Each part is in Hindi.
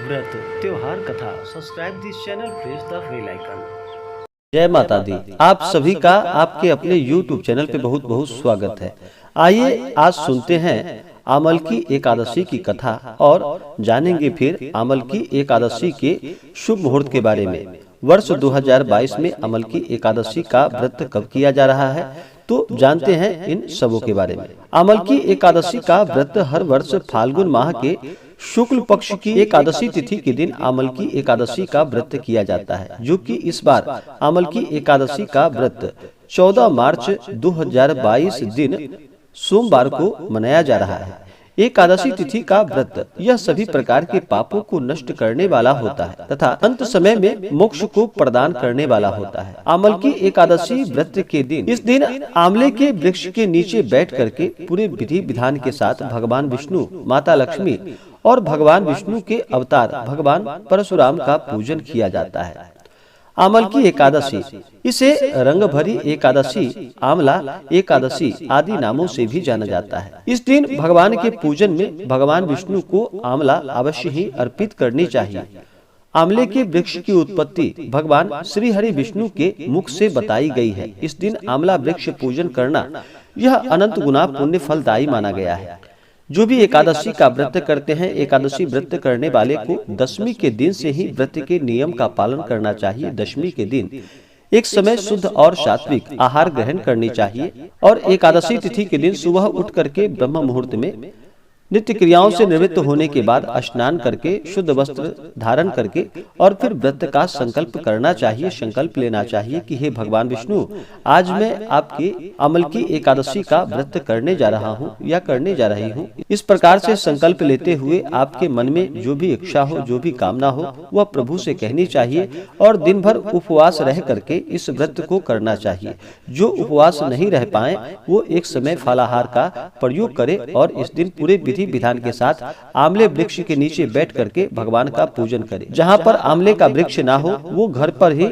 व्रत त्योहार कथा। Subscribe this channel, press the bell icon. जय माता दी। आप सभी का आपके अपने YouTube चैनल पे बहुत बहुत स्वागत है। आइए आज सुनते हैं आमल की एकादशी की कथा और जानेंगे फिर आमल की एकादशी के शुभ मुहूर्त के बारे में। वर्ष 2022 में आमल की एकादशी का व्रत कब किया जा रहा है, तो जानते हैं इन सबों के बारे में। आमल की एकादशी का व्रत हर वर्ष फाल्गुन माह के शुक्ल पक्ष की एकादशी तिथि के दिन आमल की एकादशी का व्रत किया जाता है, जो कि इस बार आमल की एकादशी का व्रत 14 मार्च 2022 दिन सोमवार को मनाया जा रहा है। एकादशी तिथि का व्रत यह सभी प्रकार के पापों को नष्ट करने वाला होता है तथा अंत समय में मोक्ष को प्रदान करने वाला होता है। आमल की एकादशी व्रत के दिन इस दिन आमले के वृक्ष के नीचे बैठ करके पूरे विधि विधान के साथ भगवान विष्णु, माता लक्ष्मी और भगवान विष्णु के अवतार भगवान परशुराम का पूजन किया जाता है। आमल की एकादशी, इसे रंग भरी एकादशी, आमला एकादशी आदि नामों से भी जाना जाता है। इस दिन भगवान के पूजन में भगवान विष्णु को आमला अवश्य ही अर्पित करनी चाहिए। आमले के वृक्ष की उत्पत्ति भगवान श्री हरि विष्णु के मुख से बताई गई है। इस दिन आमला वृक्ष पूजन करना यह अनंत गुना पुण्य फलदायी माना गया है। जो भी एकादशी का व्रत करते हैं, एकादशी व्रत करने वाले को दशमी के दिन से ही व्रत के नियम का पालन करना चाहिए। दशमी के दिन एक समय शुद्ध और सात्विक आहार ग्रहण करनी चाहिए और एकादशी तिथि के दिन सुबह उठ करके ब्रह्म मुहूर्त में नित्य क्रियाओं से निवृत्त होने के बाद स्नान करके शुद्ध वस्त्र धारण करके और फिर व्रत का संकल्प करना चाहिए। संकल्प लेना चाहिए कि हे भगवान विष्णु, आज मैं आपके अमल की एकादशी का व्रत करने जा रहा हूँ या करने जा रही हूँ। इस प्रकार से संकल्प लेते हुए आपके मन में जो भी इच्छा हो, जो भी कामना हो, वह प्रभु से कहनी चाहिए और दिन भर उपवास रह करके इस व्रत को करना चाहिए। जो उपवास नहीं रह पाए वो एक समय फलाहार का प्रयोग करे और इस दिन पूरे विधि विधान के साथ आमले वृक्ष के नीचे बैठ करके भगवान का पूजन करे। जहाँ पर आमले का वृक्ष ना हो वो घर पर ही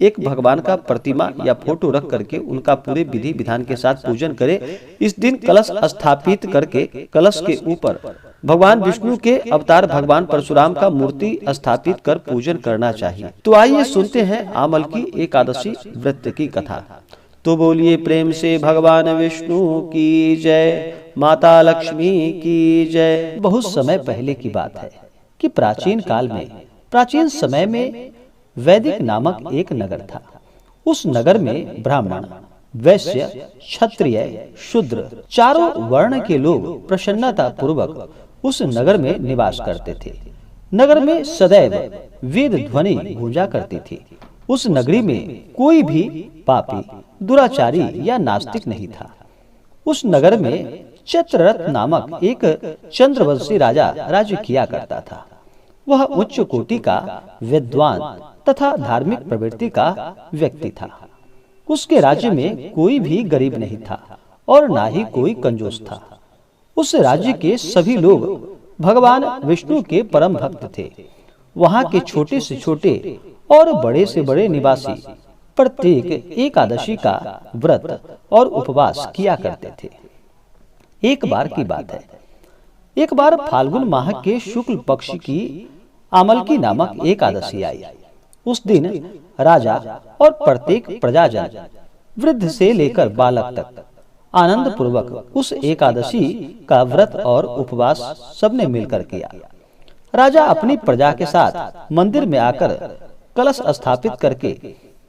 एक भगवान का प्रतिमा या फोटो रख करके उनका पूरे विधि विधान के साथ पूजन करे। इस दिन कलश स्थापित करके कलश के ऊपर भगवान विष्णु के अवतार भगवान परशुराम का मूर्ति स्थापित कर पूजन करना चाहिए। तो आइए सुनते हैं आमल की एकादशी व्रत की कथा। तो बोलिए प्रेम से भगवान विष्णु की जय, माता लक्ष्मी की जय। बहुत समय पहले की बात है कि प्राचीन काल में, प्राचीन समय में वैदिक नामक एक नगर था। उस नगर में ब्राह्मण, वैश्य, क्षत्रिय, शूद्र चारों वर्ण के लोग प्रसन्नता पूर्वक उस नगर में निवास करते थे। नगर में सदैव वेद ध्वनि गूंजा करती थी। उस नगरी में कोई भी पापी, दुराचारी या नास्तिक नहीं था। उस नगर में चित्ररथ नामक एक चंद्रवंशी राजा राज्य किया करता था। वह उच्च कोटि का विद्वान तथा धार्मिक प्रवृत्ति का व्यक्ति था। उसके राज्य में कोई भी गरीब नहीं था और ना ही कोई कंजूस था। उस राज्य के सभी लोग भगवान विष्णु के परम भक्त थे। वहाँ के छोटे से छोटे और बड़े से बड़े निवासी प्रत्येक एकादशी का व्रत और उपवास किया करते थे। एक बार की बात है, एक बार फाल्गुन माह के शुक्ल पक्ष की आमल की नामक एकादशी आई। उस दिन राजा और प्रत्येक प्रजाजन, वृद्ध से लेकर बालक तक, आनंद पूर्वक उस एकादशी का व्रत और उपवास सबने मिलकर किया। राजा अपनी प्रजा के साथ मंदिर में आकर कलश स्थापित करके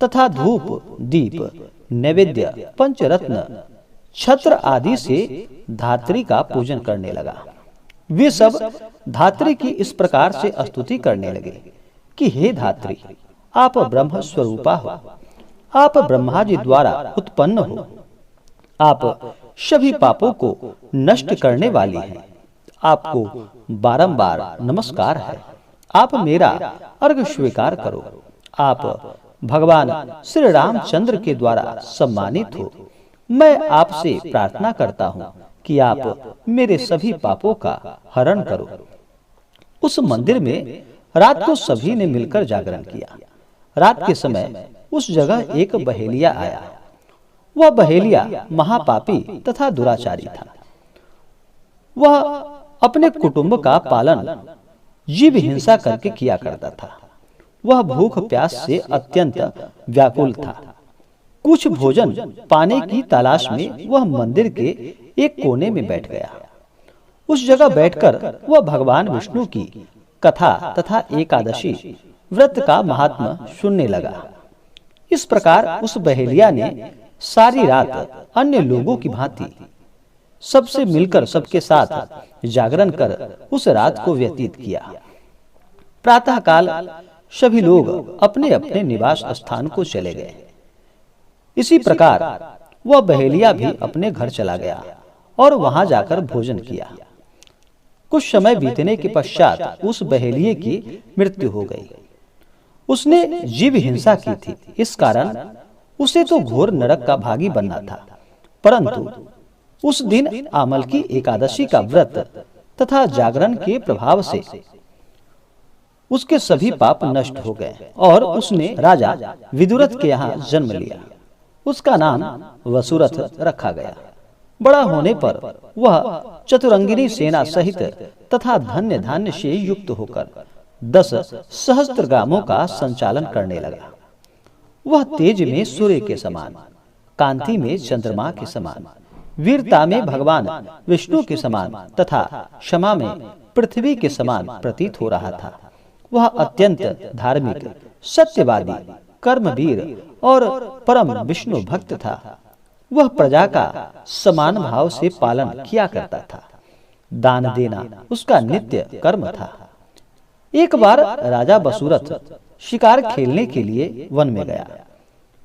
तथा धूप, दीप, नैवेद्य, पंचरत्न, छत्र आदि से धात्री का पूजन करने लगा। वे सब धात्री की इस प्रकार से स्तुति करने लगे कि हे धात्री, आप ब्रह्म स्वरूपा हो, आप ब्रह्मा जी द्वारा उत्पन्न हो, आप सभी पापों को नष्ट करने वाली हैं। आपको बारंबार नमस्कार है। आप मेरा अर्घ स्वीकार करो। आप भगवान श्री रामचंद्र के द्वारा सम्मानित हो। मैं आपसे प्रार्थना करता हूँ कि आप मेरे सभी पापों का हरण करो। उस मंदिर में रात को सभी ने मिलकर जागरण किया। रात के समय उस जगह एक बहेलिया आया। वह बहेलिया महापापी तथा दुराचारी था। वह अपने कुटुंब का पालन जीव हिंसा करके किया करता था। वह भूख प्यास से अत्यंत व्याकुल था। कुछ भोजन पाने की तलाश में वह मंदिर के एक कोने में बैठ गया। उस जगह बैठकर वह भगवान विष्णु की कथा तथा एकादशी व्रत का महात्मा सुनने लगा। इस प्रकार उस बहेलिया ने सारी रात अन्य लोगों की भांति सबसे मिलकर सबके साथ जागरण कर उस रात को व्यतीत किया। प्रातः काल सभी लोग अपने अपने निवास स्थान को चले गए। इसी प्रकार वह बहेलिया भी अपने घर चला गया और वहां जाकर भोजन किया। कुछ समय बीतने के पश्चात उस बहेलिये की मृत्यु हो गई। उसने जीव हिंसा की थी, इस कारण उसे तो घोर नरक का भागी बनना था। परंतु उस दिन आमल की एकादशी का व्रत तथा जागरण के प्रभाव से उसके सभी पाप नष्ट हो गए और उसने राजा विदुरथ के यहाँ जन्म लिया। उसका नाम वसुरथ रखा गया। बड़ा होने पर वह चतुरंगिनी सेना सहित तथा धन्य धान्य से युक्त होकर 10 सहस्त्र ग्रामों का संचालन करने लगा। वह तेज में सूर्य के समान, कांति में चंद्रमा के समान, वीरता में भगवान विष्णु के समान तथा क्षमा में पृथ्वी के समान प्रतीत हो रहा था। वह अत्यंत धार्मिक, सत्यवादी, कर्मवीर और परम विष्णु भक्त था। वह प्रजा का समान भाव से पालन किया करता था। दान देना उसका नित्य कर्म था। एक बार राजा वसुरथ शिकार खेलने के लिए वन में गया।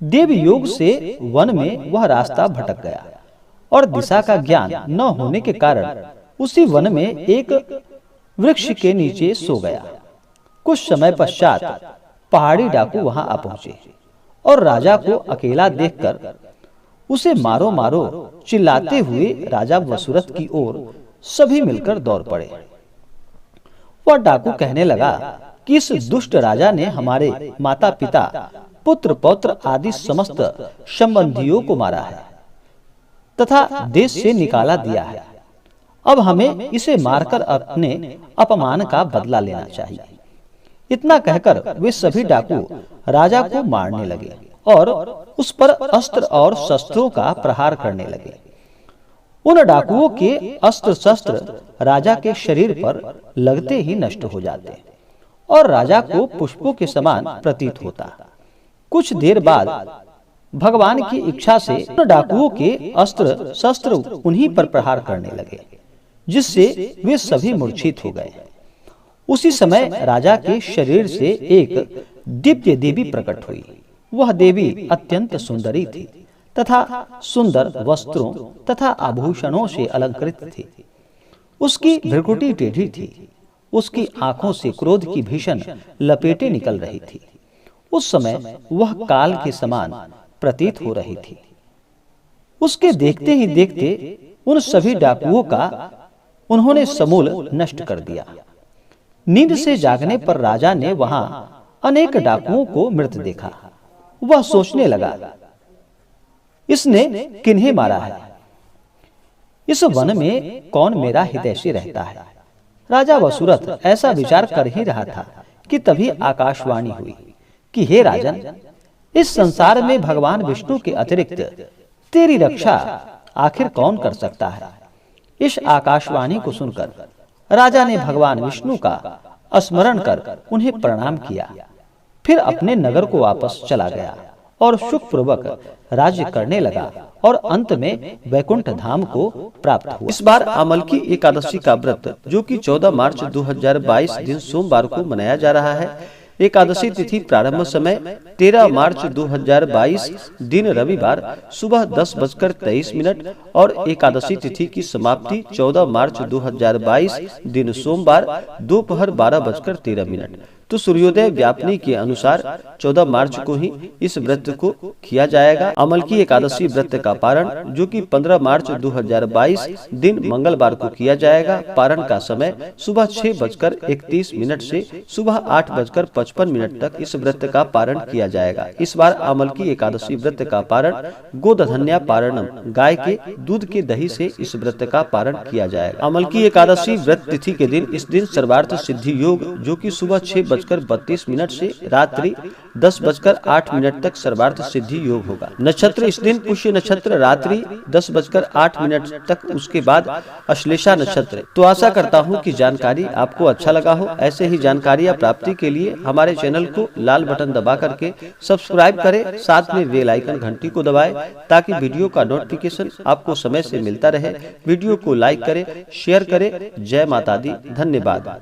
देव योग से वन में वह रास्ता भटक गया और दिशा का ज्ञान न होने के कारण उसी वन में एक वृक्ष के नीचे सो गया। कुछ समय पश्चात पहाड़ी डाकू वहां आ पहुंचे और राजा को अकेला देखकर उसे मारो मारो चिल्लाते हुए राजा वसुरथ की ओर सभी मिलकर दौड़ पड़े। वह डाकू कहने लगा कि इस दुष्ट राजा ने हमारे माता पिता, पुत्र पौत्र आदि समस्त संबंधियों को मारा है तथा देश से निकाला दिया है। अब हमें इसे मारकर अपने अपमान का बदला लेना चाहिए। इतना कहकर वे सभी डाकू राजा को मारने लगे और उस पर अस्त्र और शस्त्रों का प्रहार करने लगे। उन डाकुओं के अस्त्र शस्त्र राजा के शरीर पर लगते ही नष्ट हो जाते और राजा को पुष्पों के समान प्रतीत होता। कुछ देर बाद भगवान की इच्छा से उन डाकुओं के अस्त्र शस्त्र उन्हीं पर प्रहार करने लगे, जिससे वे सभी मूर्छित हो गए। उसी समय राजा के शरीर से एक दिव्य देवी प्रकट हुई। वह देवी अत्यंत सुंदरी थी तथा सुंदर वस्त्रों तथा आभूषणों से अलंकृत थी। उसकी भ्रुकुटी टेढ़ी थी। उसकी आंखों से क्रोध की भीषण लपेटें निकल रही थी। उस समय वह काल के समान प्रतीत हो रही थी। उसके देखते ही देखते उन सभी डाकुओं का उन्होंने समूल नष्ट कर दिया। नींद से जागने पर राजा ने वहां अनेक डाकुओं को मृत देखा। वह सोचने लगा, इसने किन्हें मारा है? इस वन में कौन मेरा हितैषी रहता है? राजा वसुरथ ऐसा विचार कर ही रहा था कि तभी आकाशवाणी हुई कि हे राजन, इस संसार में भगवान विष्णु के अतिरिक्त तेरी रक्षा आखिर कौन कर सकता है? इस आकाशवाणी को सुनकर राजा ने भगवान विष्णु का स्मरण कर उन्हें प्रणाम किया। फिर अपने नगर को वापस चला गया और सुखपूर्वक राज्य करने लगा और अंत में वैकुंठ धाम को प्राप्त हुआ। इस बार आमल की एकादशी का व्रत, जो कि 14 मार्च 2022 दिन सोमवार को मनाया जा रहा है। एकादशी तिथि प्रारंभ समय 13 मार्च 2022 दिन रविवार सुबह 10:23 और एकादशी तिथि की समाप्ति 14 मार्च 2022 दिन सोमवार दोपहर 12:13। तो सूर्योदय व्यापनी के अनुसार 14 मार्च को ही इस व्रत को किया जाएगा। अमल की एकादशी व्रत का पारण, जो कि 15 मार्च 2022 दिन मंगलवार को किया जाएगा। पारण का समय सुबह 6:31 से सुबह 8:25 55 मिनट तक इस व्रत का पारण किया जाएगा। इस बार आमल की एकादशी व्रत का पारण गोदधन्या पारणम, गाय के दूध के दही से इस व्रत का पारण किया जाएगा। आमल की एकादशी व्रत तिथि के दिन इस दिन सर्वार्थ सिद्धि योग, जो कि सुबह 6:32 से रात्रि 10:08 तक सर्वार्थ सिद्धि योग होगा। नक्षत्र इस दिन पुष्य नक्षत्र रात्रि 10:08 तक, उसके बाद अश्लेषा नक्षत्र। तो आशा करता हूँ कि जानकारी आपको अच्छा लगा हो। ऐसे ही जानकारियाँ प्राप्ति के लिए हमारे चैनल को लाल बटन दबा करके सब्सक्राइब करें, साथ में बेल आइकन घंटी को दबाएं ताकि वीडियो का नोटिफिकेशन आपको समय से मिलता रहे। वीडियो को लाइक करें, शेयर करें। जय माता दी। धन्यवाद।